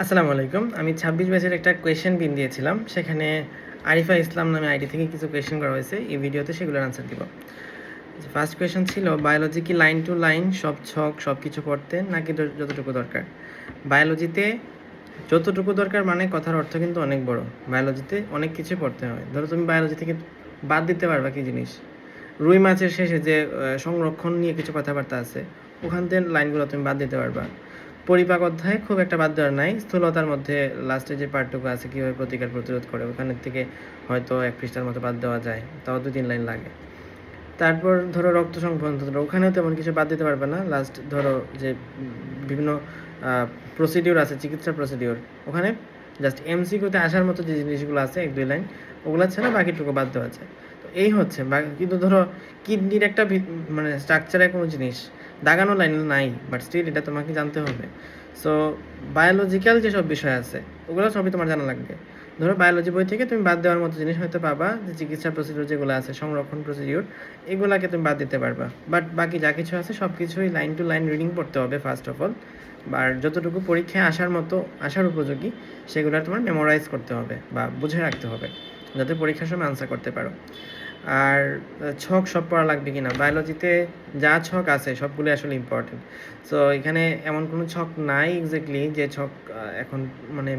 আসসালামু আলাইকুম। আমি ২৬ ব্যাচের একটা কোয়েশ্চেন বিন দিয়েছিলাম। সেখানে আরিফা ইসলাম নামে আইডি থেকে কিছু কোয়েশ্চেন করা হয়েছে। এই ভিডিওতে সেগুলোর আনসার দিব। ফার্স্ট কোয়েশ্চেন ছিল, বায়োলজি কি লাইন টু লাইন সব ছক সব কিছু পড়তে নাকি যতটুকু দরকার? বায়োলজিতে যতটুকু দরকার মানে কথার অর্থ কিন্তু অনেক বড়। বায়োলজিতে অনেক কিছু পড়তে হয়। ধরো তুমি বায়োলজি থেকে বাদ দিতে পারবা কি জিনিস? রুই মাছের শেষে যে সংরক্ষণ নিয়ে কিছু কথাবার্তা আছে, ওখান থেকে লাইনগুলো তুমি বাদ দিতে পারবা। পরিপাক অধ্যায়ে খুব একটা বাদ দেওয়ার নাই। স্থূলতার মধ্যে লাস্টে যে পার্টটুকু আছে কীভাবে প্রতিকার প্রতিরোধ করে, ওখানের থেকে হয়তো ১ পৃষ্ঠার মতো বাদ দেওয়া যায়, তাও ২-৩ লাইন লাগে। তারপর ধরো রক্ত সংবহনতন্ত্র, ওখানেও তেমন কিছু বাদ দিতে পারবে না। লাস্ট ধরো যে বিভিন্ন প্রসিডিওর আছে, চিকিৎসা প্রসিডিওর, ওখানে জাস্ট এমসিকিউতে আসার মতো যে জিনিসগুলো আছে ১-২ লাইন, ওগুলো ছাড়া বাকিটুকু বাদ দেওয়া আছে। তো এই হচ্ছে কিন্তু ধরো কিডনির একটা মানে স্ট্রাকচারের কোনো জিনিস দাগানো লাইন নাই, বাট স্টিল এটা তোমাকে জানতে হবে। সো বায়োলজিক্যাল যেসব বিষয় আছে ওগুলো সবই তোমার জানা লাগবে। ধরো বায়োলজি বই থেকে তুমি বাদ দেওয়ার মতো জিনিস হয়তো পাবা, যে চিকিৎসা প্রসিডিউর যেগুলো আছে, সংরক্ষণ প্রসিডিউর, এগুলাকে তুমি বাদ দিতে পারবা। বাট বাকি যা কিছু আছে সব কিছুই লাইন টু লাইন রিডিং পড়তে হবে ফার্স্ট অফ অল। আর যতটুকু পরীক্ষায় আসার মতো, আসার উপযোগী, সেগুলো তোমার মেমোরাইজ করতে হবে বা বুঝে রাখতে হবে, যাতে পরীক্ষার সময় আনসার করতে পারো। আর ছক সব পড়া লাগবে কি না, বায়োলজিতে যা ছক আছে সবগুলো আসলে ইম্পর্টেন্ট। সো এখানে এমন কোনো ছক নাই এক্স্যাক্টলি যে ছক এখন মানে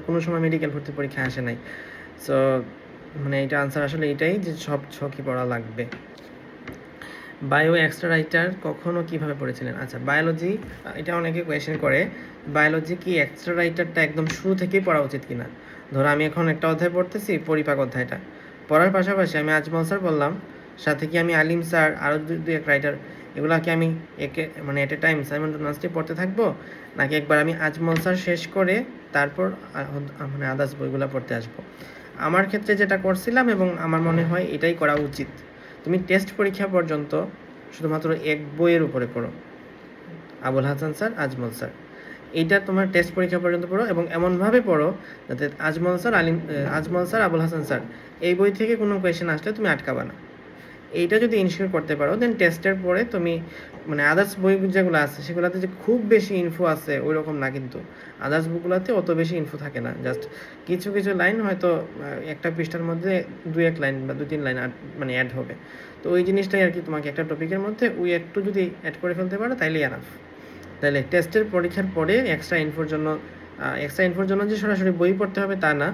কোনো সময় মেডিকেল ভর্তি পরীক্ষা আসে নাই। সো মানে এটা আনসার আসলে এটাই যে সব ছকই পড়া লাগবে। বায়ো এক্সট্রা রাইটার কখনো কিভাবে পড়েছিলেন? আচ্ছা, বায়োলজি, এটা অনেকে কোয়েশ্চেন করে, বায়োলজি কি এক্সট্রা রাইটারটা একদম শুরু থেকেই পড়া উচিত কিনা। ধরো আমি এখন একটা অধ্যায় পড়তেছি, পরিপাক অধ্যায়টা পড়ার পাশাপাশি আমি আজমল স্যার বললাম, সাথে কি আমি আলিম স্যার, আরও দুই এক রাইটার, এগুলো কি আমি একে মানে এট এ টাইম সাইমultaneously পড়তে থাকবো, নাকি একবার আমি আজমল স্যার শেষ করে তারপর মানে আদার্স বইগুলো পড়তে আসবো? আমার ক্ষেত্রে যেটা করছিলাম এবং আমার মনে হয় এটাই করা উচিত, তুমি টেস্ট পরীক্ষা পর্যন্ত শুধুমাত্র এক বইয়ের উপরে পড়ো, আবুল হাসান স্যার, আজমল স্যার, এইটা তোমার টেস্ট পরীক্ষা পর্যন্ত পড়ো, এবং এমনভাবে পড়ো যাতে Ajmal sir, Ajmal sir, Abul Hasan sir, এই বই থেকে কোনো কোয়েশ্চেন আসলে তুমি আটকাবা না। এইটা যদি ইনশিওর করতে পারো, দেন টেস্টের পরে তুমি মানে আদার্স বই যেগুলো আছে সেগুলোতে যে খুব বেশি ইনফো আছে ওই রকম না, কিন্তু আদার্স বুকগুলোতে অত বেশি ইনফো থাকে না, জাস্ট কিছু কিছু লাইন হয়তো একটা পৃষ্ঠার মধ্যে ২-১ লাইন বা ২-৩ লাইন মানে অ্যাড হবে। তো ওই জিনিসটাই আর কি, তোমাকে একটা টপিকের মধ্যে ওই একটু যদি অ্যাড করে ফেলতে পারো তাইলেই এনাফ। তাহলে টেস্টের পরীক্ষার পরে এক্সট্রা ইনফোর জন্য যে সরাসরি বই পড়তে হবে তা না।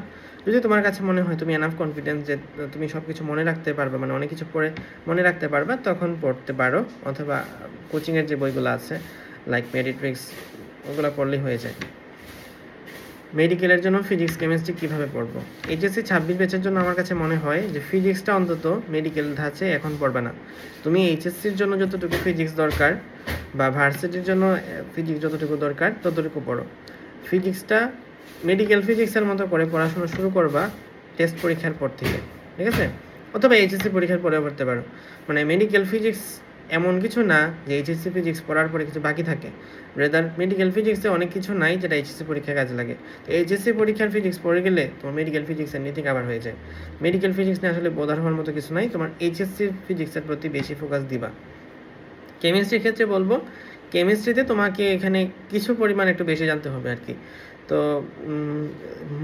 যদি তোমার কাছে মনে হয় তুমি এনাফ কনফিডেন্স যে তুমি সব কিছু মনে রাখতে পারবে, মানে অনেক কিছু পড়ে মনে রাখতে পারবে, তখন পড়তে পারো। অথবা কোচিংয়ের যে বইগুলো আছে লাইক মেডিট্রিক্স, ওগুলো পড়লেই হয়ে যায়। মেডিকেলের জন্য ফিজিক্স কেমিস্ট্রি কীভাবে পড়বো? এইচএসসি ২৬ ব্যাচের জন্য আমার কাছে মনে হয় যে ফিজিক্সটা অন্তত মেডিকেল ধাঁচে এখন পড়বে না। তুমি এইচএসসির জন্য যতটুকু ফিজিক্স দরকার বা ভার্সিটির জন্য ফিজিক্স যতটুকু দরকার ততটুকু পড়ো। ফিজিক্সটা মেডিকেল ফিজিক্সের মতো করে পড়াশোনা শুরু করবা টেস্ট পরীক্ষার পর থেকে, ঠিক আছে? অথবা এইচএসসি পরীক্ষার পরেও পড়তে পারো। মানে মেডিকেল ফিজিক্স এমন কিছু না যে এইচএসসি ফিজিক্স পড়ার পরে কিছু বাকি থাকে। রেদার মেডিকেল ফিজিক্সে অনেক কিছু নাই যেটা এইচএসসি পরীক্ষায় কাজে লাগে। তো এইচএসসি পরীক্ষার ফিজিক্স পড়ে গেলে তোমার মেডিকেল ফিজিক্সের নীতি কাভার হয়ে যায়। মেডিকেল ফিজিক্স নিয়ে আসলে বোঝার হওয়ার মতো কিছু নাই, তোমার এইচএসসির ফিজিক্সের প্রতি বেশি ফোকাস দিবা। কেমিস্ট্রির ক্ষেত্রে বলবো, কেমিস্ট্রিতে তোমাকে এখানে কিছু পরিমাণ একটু বেশি জানতে হবে আর কি। তো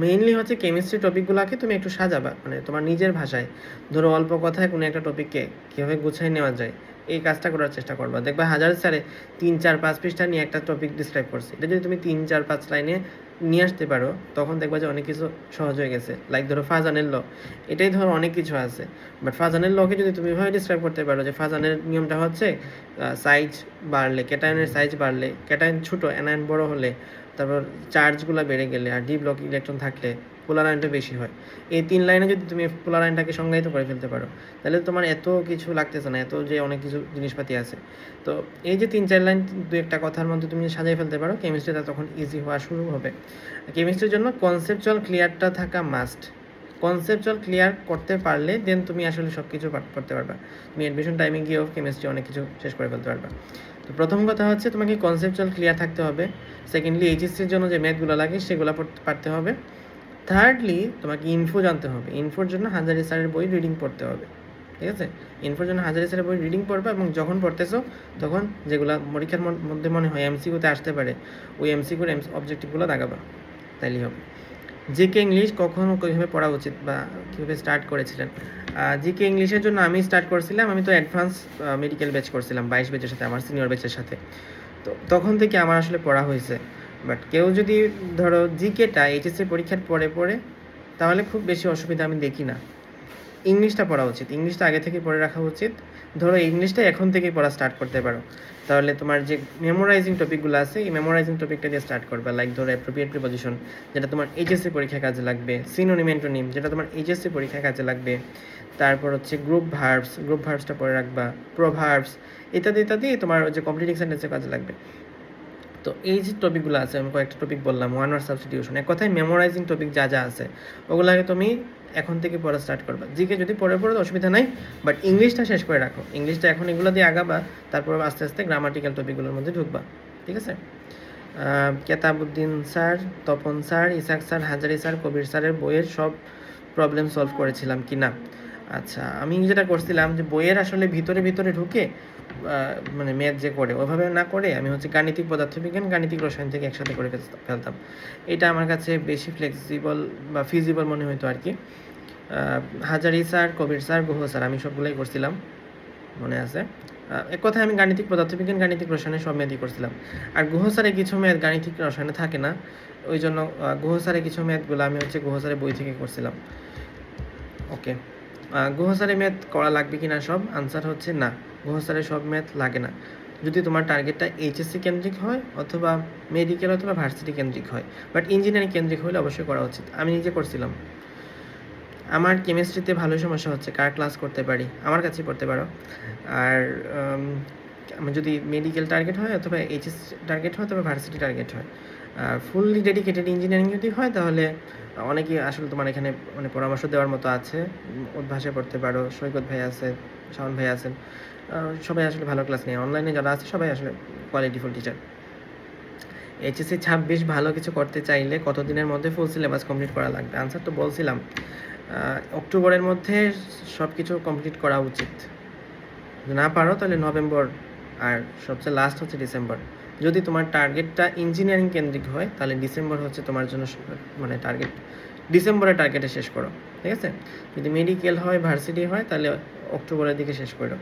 মেইনলি হচ্ছে কেমিস্ট্রি টপিকগুলোকে তুমি একটু সাজাবা, মানে তোমার নিজের ভাষায়। ধরো অল্প কথায় কোনো একটা টপিককে কীভাবে গুছিয়ে নেওয়া যায়, এই কাজটা করার চেষ্টা করবা। দেখবা হাজার স্যারে ৩-৪-৫ পৃষ্ঠা নিয়ে একটা টপিক ডিসক্রাইব করছে, এটা যদি তুমি ৩-৪-৫ লাইনে নিয়ে আসতে পারো, তখন দেখবা যে অনেক কিছু সহজ হয়ে গেছে। লাইক ধরো ফাজানের ল, এটাই ধরো অনেক কিছু আছে, বাট ফাজানের লকে যদি তুমি এভাবে ডিসক্রাইব করতে পারো যে ফাজানের নিয়মটা হচ্ছে সাইজ বাড়লে, ক্যাটায়নের সাইজ বাড়লে, ক্যাটায়ন ছোটো অ্যানায়ন বড় হলে, তারপর চার্জগুলো বেড়ে গেলে, আর ডি ব্লক ইলেকট্রন থাকলে পোলার আয়নটা বেশি হয়। এই ৩ লাইনে যদি তুমি পোলার আয়নটাকে সংজ্ঞায়িত করে ফেলতে পারো, তাহলে তোমার এত কিছু লাগতেছে না, এত যে অনেক কিছু জিনিসপাতি আছে। তো এই যে ৩-৪ লাইন ২-১টা কথার মধ্যে তুমি সাজিয়ে ফেলতে পারো, কেমিস্ট্রিটা তখন ইজি হওয়া শুরু হবে। কেমিস্ট্রির জন্য কনসেপচুয়াল ক্লিয়ারটা থাকা মাস্ট। কনসেপচুয়াল ক্লিয়ার করতে পারলে দেন তুমি আসলে সব কিছু করতে পারবা। তুমি অ্যাডমিশন টাইমে গিয়েও কেমিস্ট্রি অনেক কিছু শেষ করে ফেলতে পারবা। তো প্রথম কথা হচ্ছে তোমাকে কনসেপচুয়াল ক্লিয়ার থাকতে হবে। সেকেন্ডলি এইচএসসির জন্য যে ম্যাথগুলো লাগে সেগুলো পারতে হবে। থার্ডলি তোমাকে ইনফো জানতে হবে। ইনফোর জন্য হাজারি স্যারের বই রিডিং পড়তে হবে, ঠিক আছে? ইনফোর জন্য হাজারি স্যারের বই রিডিং পড়বে, এবং যখন পড়তেছো তখন যেগুলো পরীক্ষার মধ্যে মনে হয় এমসিকিউতে আসতে পারে, ওই এমসিকিউর অবজেক্টিভগুলো দাগাবা। তাইলেই হবে। জিকে ইংলিশ কখন কীভাবে পড়া উচিত বা কীভাবে স্টার্ট করেছিলেন? জিকে ইংলিশের জন্য আমি স্টার্ট করছিলাম, আমি তো অ্যাডভান্স মেডিকেল ব্যাচ করছিলাম 22 ব্যাচের সাথে, আমার সিনিয়র ব্যাচের সাথে। তো তখন থেকে আমার আসলে পড়া হয়েছে। বাট কেউ যদি ধরো জিকেটা এইচএসসি পরীক্ষার পরে পড়ে, তাহলে খুব বেশি অসুবিধা আমি দেখি না। ইংলিশটা পড়া উচিত, ইংলিশটা আগে থেকে পড়ে রাখা উচিত। ধরো ইংলিশটা এখন থেকেই পড়া স্টার্ট করতে পারো, তাহলে তোমার যে মেমোরাইজিং টপিকগুলো আছে এই মেমোরাইজিং টপিকটা দিয়ে স্টার্ট করবে। লাইক ধরো অ্যাপ্রোপ্রিয়েট প্রিপোজিশন, যেটা তোমার এইচএসসি পরীক্ষায় কাজে লাগবে, সিনোনিম অ্যান্টোনিম, যেটা তোমার এইচএসসি পরীক্ষায় কাজে লাগবে। তারপর হচ্ছে গ্রুপ ভার্বসটা পড়ে রাখবা, প্রোভার্বস ইত্যাদি ইত্যাদি তোমার যে কমপ্লিটিং সেন্টেন্সে কাজে লাগবে। তো এই যে টপিকগুলো আছে, আমি কয়েকটা টপিক বললাম, ওয়ান ওয়ার্ড সাবস্টিটিউশন, এক কথায় মেমোরাইজিং টপিক যা যা আছে ওগুলোকে তুমি এখন থেকে পড়া স্টার্ট করবা। জিকে যদি পড়ে অসুবিধা নাই, বাট ইংলিশটা শেষ করে রাখো। ইংলিশটা এখন এগুলো দিয়ে আগাবা, তারপর আস্তে আস্তে গ্রামাটিক্যাল টপিকগুলোর মধ্যে ঢুকবা, ঠিক আছে? Ketabuddin sir, Tapan sir, Isak sir, Hazari sir, Kabir স্যারের বইয়ের সব প্রবলেম সলভ করেছিলাম কি না? আচ্ছা, আমি যেটা করছিলাম যে বইয়ের আসলে ভিতরে ঢুকে মানে ম্যাথ যে করে ওইভাবে না করে আমি হচ্ছে গাণিতিক পদার্থবিজ্ঞান, গাণিতিক রসায়ন থেকে একসাথে করে ফেলতাম। এটা আমার কাছে বেশি ফ্লেক্সিবল বা ফিজিবল মনে হতো আর কি। হাজারি স্যার, কবির স্যার, গুহ স্যার, আমি সবগুলোই করছিলাম, মনে আছে। এক কথায় আমি গাণিতিক পদার্থবিজ্ঞান, গাণিতিক রসায়নে সব ম্যাথই করছিলাম। আর গুহ স্যারে কিছু ম্যাথ গাণিতিক রসায়নে থাকে না, ওই জন্য গুহ স্যারে কিছু ম্যাথগুলো আমি হচ্ছে গুহ স্যারের বই থেকে করছিলাম। ওকে, গুহ স্যারের ম্যাথ করা লাগবে কি না সব? আনসার হচ্ছে না, গুহ স্যারের সব ম্যাথ লাগে না। যদি তোমার টার্গেটটা এইচএসসি কেন্দ্রিক হয় অথবা মেডিকেল অথবা ভার্সিটি কেন্দ্রিক হয়, বাট ইঞ্জিনিয়ারিং কেন্দ্রিক হলে অবশ্যই করা উচিত। আমি নিজে করছিলাম। আমার কেমিস্ট্রিতে ভালো সমস্যা হচ্ছে কার ক্লাস করতে পারি, আমার কাছেই পড়তে পারো। আর আমার যদি মেডিকেল টার্গেট হয় অথবা এইচএস টার্গেট হয় অথবা ভার্সিটি টার্গেট হয়, ফুললি ডেডিকেটেড ইঞ্জিনিয়ারিং যদি হয় তাহলে অনেকেই আসলে তোমার এখানে মানে পরামর্শ দেওয়ার মতো আছে। উদ্ভাসে পড়তে পারো, সৈকত ভাই আছে, শাওন ভাই আছেন, সবাই আসলে ভালো ক্লাস নেয়। অনলাইনে যারা আছে সবাই আসলে কোয়ালিটিফুল টিচার। এইচএসসি 26 ভালো কিছু করতে চাইলে কতদিনের মধ্যে ফুল সিলেবাস কমপ্লিট করা লাগবে? আনসার তো বলছিলাম, অক্টোবরের মধ্যে সব কিছু কমপ্লিট করা উচিত। না পারো তাহলে নভেম্বর, আর সবচেয়ে লাস্ট হচ্ছে ডিসেম্বর। যদি তোমার টার্গেটটা ইঞ্জিনিয়ারিং কেন্দ্রিক হয় তাহলে ডিসেম্বর হচ্ছে তোমার জন্য মানে টার্গেট, ডিসেম্বরের টার্গেটে শেষ করো, ঠিক আছে? যদি মেডিকেল হয়, ভার্সিটি হয়, তাহলে অক্টোবরের দিকে শেষ করো,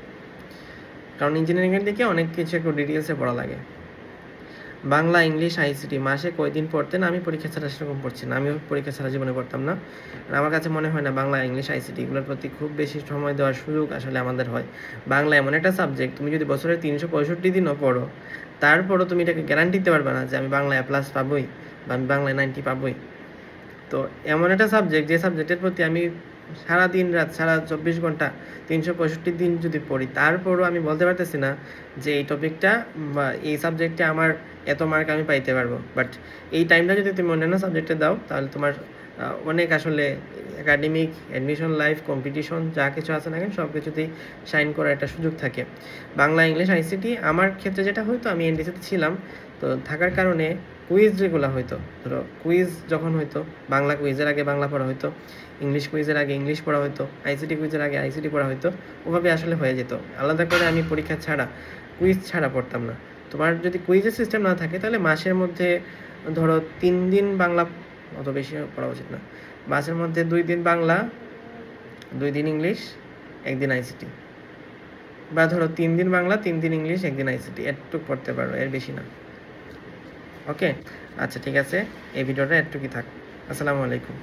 কারণ ইঞ্জিনিয়ারিংয়ের দিকে অনেক কিছু একটু ডিটেলসে পড়া লাগে। বাংলা, ইংলিশ, আইসিটি মাসে কয়দিন পড়তেন? আমি পরীক্ষা ছাড়া সেরকম পড়ছি না, আমিও পরীক্ষা ছাড়া জীবনে পড়তাম না। আর আমার কাছে মনে হয় না বাংলা, ইংলিশ, আইসিটি এগুলোর প্রতি খুব বেশি সময় দেওয়ার সুযোগ আসলে আমাদের হয়। বাংলা এমন একটা সাবজেক্ট, তুমি যদি বছরে 365 দিনও পড়ো, তারপরও তুমি এটাকে গ্যারান্টি দিতে পারবে না যে আমি বাংলায় প্লাস পাবোই বা আমি বাংলায় 90 পাবোই। তো এমন একটা সাবজেক্ট, যে সাবজেক্টের প্রতি আমি সারা দিন রাত, সারা 24 ঘন্টা 365 দিন যদি পড়ি, তারপরও আমি বলতে পারতেছি না যে এই টপিকটা বা এই সাবজেক্টে আমার এত মার্ক আমি পাইতে পারবো। বাট এই টাইমটা যদি তুমি অন্যান্য সাবজেক্টে দাও তাহলে তোমার অনেক আসলে একাডেমিক, অ্যাডমিশন লাইফ, কম্পিটিশন যা কিছু আছে না কেন সব কিছুতেই শাইন করার একটা সুযোগ থাকে। বাংলা, ইংলিশ, আইসিটি আমার ক্ষেত্রে যেটা হয়তো, আমি এনডিসিতে ছিলাম, তো থাকার কারণে কুইজ যেগুলো হয়তো, ধরো কুইজ যখন হয়তো, বাংলা কুইজের আগে বাংলা পড়া হয়তো, ইংলিশ কুইজের আগে ইংলিশ পড়া হতো, আইসিটি কুইজের আগে আইসিটি পড়া হতো, ওভাবে আসলে হয়ে যেত। আলাদা করে আমি পরীক্ষা ছাড়া, কুইজ ছাড়া পড়তাম না। তোমার যদি কুইজের সিস্টেম না থাকে তাহলে মাসের মধ্যে ধরো 3 দিন বাংলা, অত বেশি পড়া উচিত না, মাসের মধ্যে 2 দিন বাংলা, 2 দিন ইংলিশ, 1 দিন আইসিটি, বা ধরো 3 দিন বাংলা, 3 দিন ইংলিশ, 1 দিন আইসিটি, এটুকু পড়তে পারো, এর বেশি না। ওকে, আচ্ছা ঠিক আছে, এই ভিডিওটা এটুকুই থাক। আসসালামু আলাইকুম।